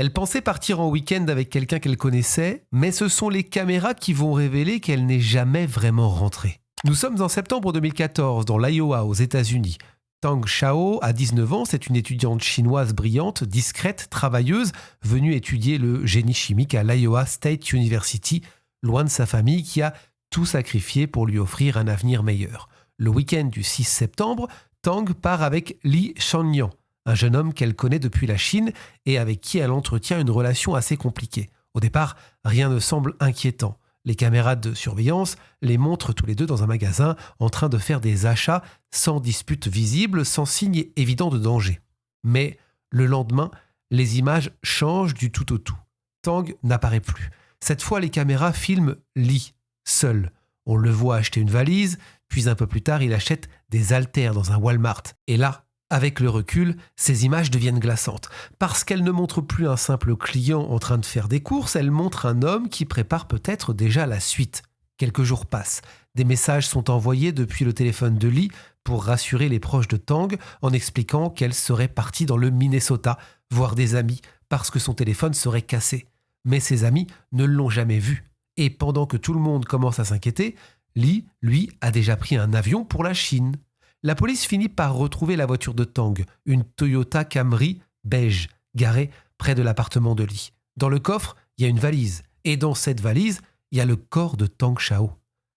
Elle pensait partir en week-end avec quelqu'un qu'elle connaissait, mais ce sont les caméras qui vont révéler qu'elle n'est jamais vraiment rentrée. Nous sommes en septembre 2014 dans l'Iowa aux États-Unis. Tang Xiao a 19 ans, c'est une étudiante chinoise brillante, discrète, travailleuse, venue étudier le génie chimique à l'Iowa State University, loin de sa famille qui a tout sacrifié pour lui offrir un avenir meilleur. Le week-end du 6 septembre, Tang part avec Li Shanyan, un jeune homme qu'elle connaît depuis la Chine et avec qui elle entretient une relation assez compliquée. Au départ, rien ne semble inquiétant. Les caméras de surveillance les montrent tous les deux dans un magasin en train de faire des achats sans dispute visible, sans signe évident de danger. Mais le lendemain, les images changent du tout au tout. Tang n'apparaît plus. Cette fois, les caméras filment Li, seul. On le voit acheter une valise, puis un peu plus tard, il achète des haltères dans un Walmart. Et là, avec le recul, ces images deviennent glaçantes. Parce qu'elles ne montrent plus un simple client en train de faire des courses, elles montrent un homme qui prépare peut-être déjà la suite. Quelques jours passent. Des messages sont envoyés depuis le téléphone de Li pour rassurer les proches de Tang en expliquant qu'elle serait partie dans le Minnesota, voir des amis, parce que son téléphone serait cassé. Mais ses amis ne l'ont jamais vu. Et pendant que tout le monde commence à s'inquiéter, Li, lui, a déjà pris un avion pour la Chine. La police finit par retrouver la voiture de Tang, une Toyota Camry beige, garée près de l'appartement de Li. Dans le coffre, il y a une valise. Et dans cette valise, il y a le corps de Tang Xiao.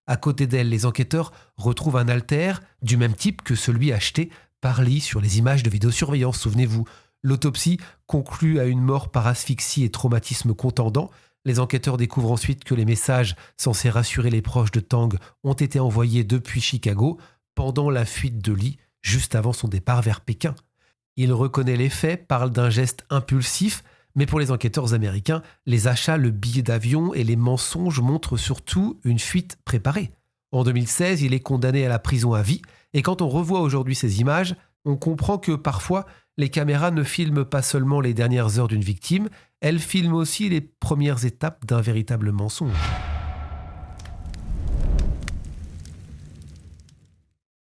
À côté d'elle, les enquêteurs retrouvent un haltère du même type que celui acheté par Li sur les images de vidéosurveillance, souvenez-vous. L'autopsie conclut à une mort par asphyxie et traumatisme contendant. Les enquêteurs découvrent ensuite que les messages censés rassurer les proches de Tang ont été envoyés depuis Chicago pendant la fuite de Li, juste avant son départ vers Pékin. Il reconnaît les faits, parle d'un geste impulsif, mais pour les enquêteurs américains, les achats, le billet d'avion et les mensonges montrent surtout une fuite préparée. En 2016, il est condamné à la prison à vie, et quand on revoit aujourd'hui ces images, on comprend que parfois, les caméras ne filment pas seulement les dernières heures d'une victime, elles filment aussi les premières étapes d'un véritable mensonge.